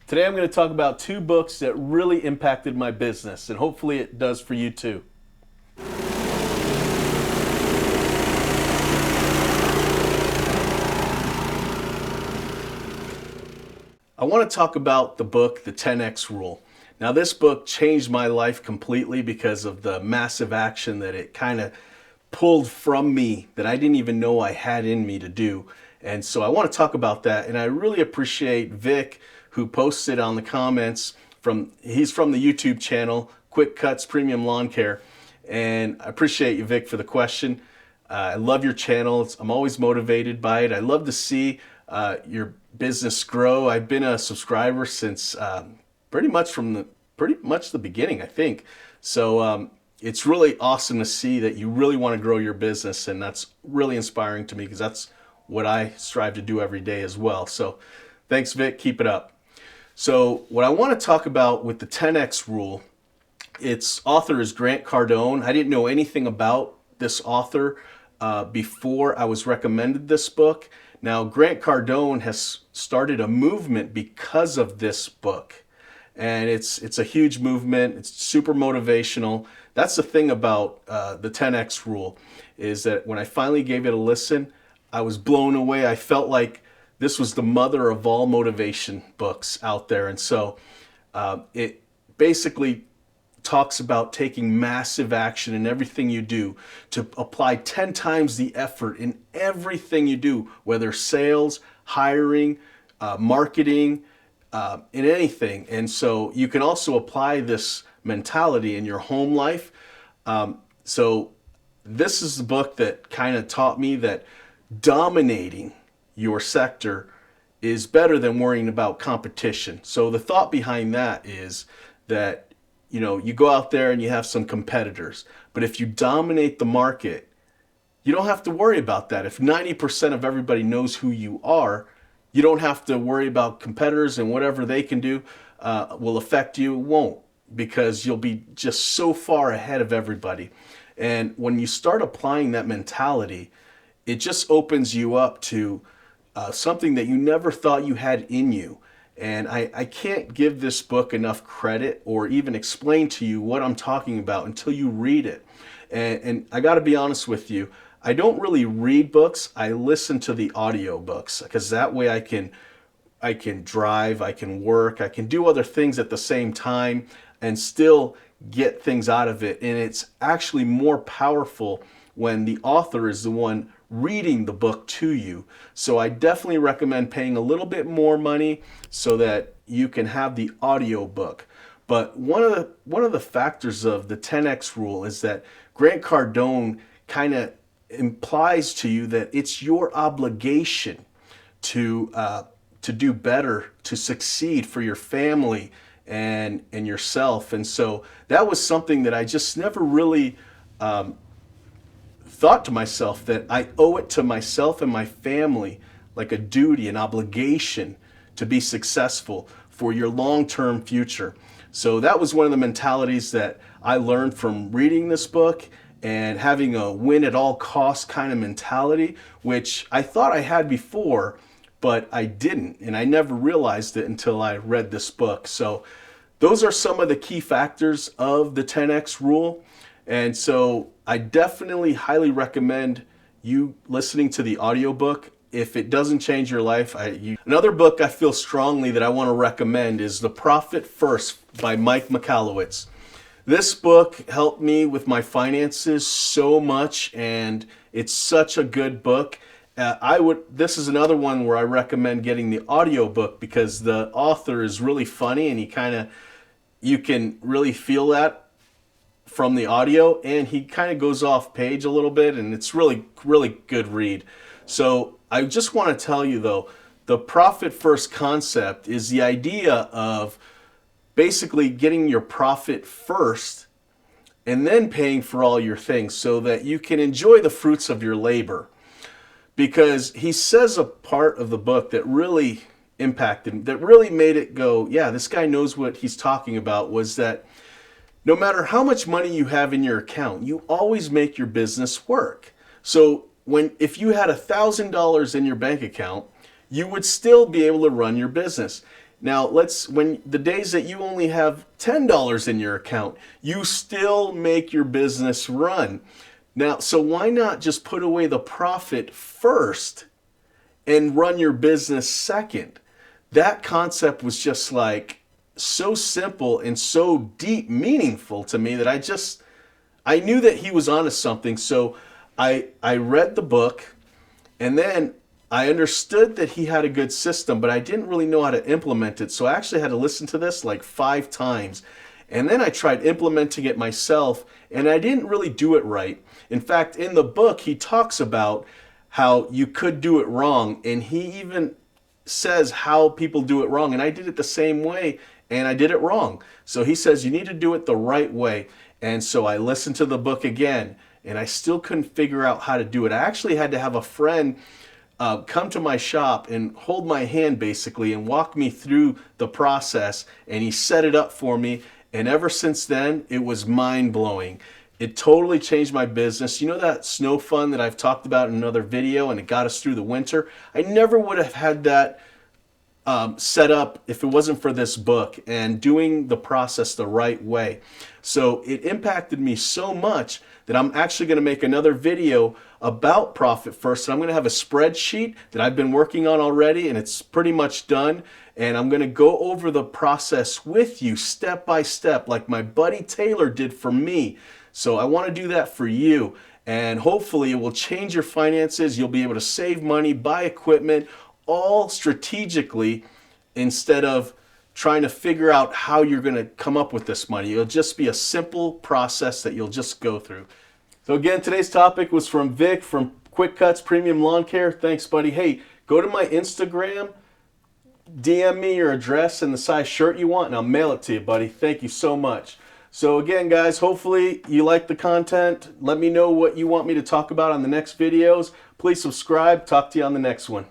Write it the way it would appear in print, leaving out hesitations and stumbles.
Today I'm going to talk about two books that really impacted my business, and hopefully it does for you too. I want to talk about the book, The 10X Rule. Now, this book changed my life completely because of the massive action that it kind of pulled from me that I didn't even know I had in me to do. And so I want to talk about that. And I really appreciate Vic, who posted on the comments he's from the YouTube channel, Quick Cuts Premium Lawn Care. And I appreciate you, Vic, for the question. I love your channel. I'm always motivated by it. I love to see your business grow. I've been a subscriber since pretty much the beginning, I think. So it's really awesome to see that you really want to grow your business, and that's really inspiring to me because that's what I strive to do every day as well. So thanks, Vic. Keep it up. So what I want to talk about with the 10X rule, its author is Grant Cardone. I didn't know anything about this author before I was recommended this book. Now, Grant Cardone has started a movement because of this book. And it's a huge movement. It's super motivational. That's the thing about the 10X rule, is that when I finally gave it a listen, I was blown away. I felt like this was the mother of all motivation books out there. And so it basically talks about taking massive action in everything you do, to apply 10 times the effort in everything you do, whether sales, hiring, marketing, in anything. And so you can also apply this mentality in your home life. So this is the book that kind of taught me that dominating your sector is better than worrying about competition. So the thought behind that is that you go out there and you have some competitors, but if you dominate the market, you don't have to worry about that. If 90% of everybody knows who you are, you don't have to worry about competitors, and whatever they can do will affect you. It won't, because you'll be just so far ahead of everybody. And when you start applying that mentality, it just opens you up to something that you never thought you had in you. And I can't give this book enough credit or even explain to you what I'm talking about until you read it. And I got to be honest with you, I don't really read books. I listen to the audio books, because that way I can drive, I can work, I can do other things at the same time and still get things out of it. And it's actually more powerful when the author is the one reading the book to you. So I definitely recommend paying a little bit more money so that you can have the audio book. But one of the factors of the 10X rule is that Grant Cardone kind of implies to you that it's your obligation to do better, to succeed for your family and yourself. And so that was something that I just never really thought to myself, that I owe it to myself and my family, like a duty, an obligation to be successful for your long-term future. So that was one of the mentalities that I learned from reading this book, and having a win at all costs kind of mentality, which I thought I had before, but I didn't. And I never realized it until I read this book. So those are some of the key factors of the 10X rule. And so I definitely highly recommend you listening to the audiobook. If it doesn't change your life, another book I feel strongly that I want to recommend is The Profit First by Mike Michalowicz. This book helped me with my finances so much, and it's such a good book. This is another one where I recommend getting the audiobook, because the author is really funny, and you can really feel that from the audio, and he kind of goes off page a little bit, and it's really, really good read. So I just want to tell you though, the profit first concept is the idea of basically getting your profit first and then paying for all your things so that you can enjoy the fruits of your labor. Because he says a part of the book that really impacted, that really made it go, yeah, this guy knows what he's talking about, was that no matter how much money you have in your account, you always make your business work. So if you had $1,000 in your bank account, you would still be able to run your business. Now, when the days that you only have $10 in your account, you still make your business run. Now, so why not just put away the profit first and run your business second? That concept was just like so simple and so deep meaningful to me that I knew that he was onto something. So I read the book, and then I understood that he had a good system, but I didn't really know how to implement it. So I actually had to listen to this like 5 times. And then I tried implementing it myself, and I didn't really do it right. In fact, in the book, he talks about how you could do it wrong, and he even says how people do it wrong. And I did it the same way, and I did it wrong. So he says you need to do it the right way. And so I listened to the book again, and I still couldn't figure out how to do it. I actually had to have a friend come to my shop and hold my hand basically and walk me through the process, and he set it up for me. And ever since then, it was mind-blowing. It totally changed my business. You know that snow fund that I've talked about in another video, and it got us through the winter? I never would have had that set up if it wasn't for this book and doing the process the right way. So it impacted me so much that I'm actually going to make another video about Profit First. And I'm going to have a spreadsheet that I've been working on already, and it's pretty much done. And I'm going to go over the process with you step by step, like my buddy Taylor did for me. So I want to do that for you. And hopefully it will change your finances. You'll be able to save money, buy equipment, all strategically, instead of trying to figure out how you're going to come up with this money. It'll just be a simple process that you'll just go through. So again, today's topic was from Vic from Quick Cuts Premium Lawn Care. Thanks, buddy. Hey, go to my Instagram, DM me your address and the size shirt you want, and I'll mail it to you, buddy. Thank you so much. So again, guys, hopefully you like the content. Let me know what you want me to talk about on the next videos. Please subscribe. Talk to you on the next one.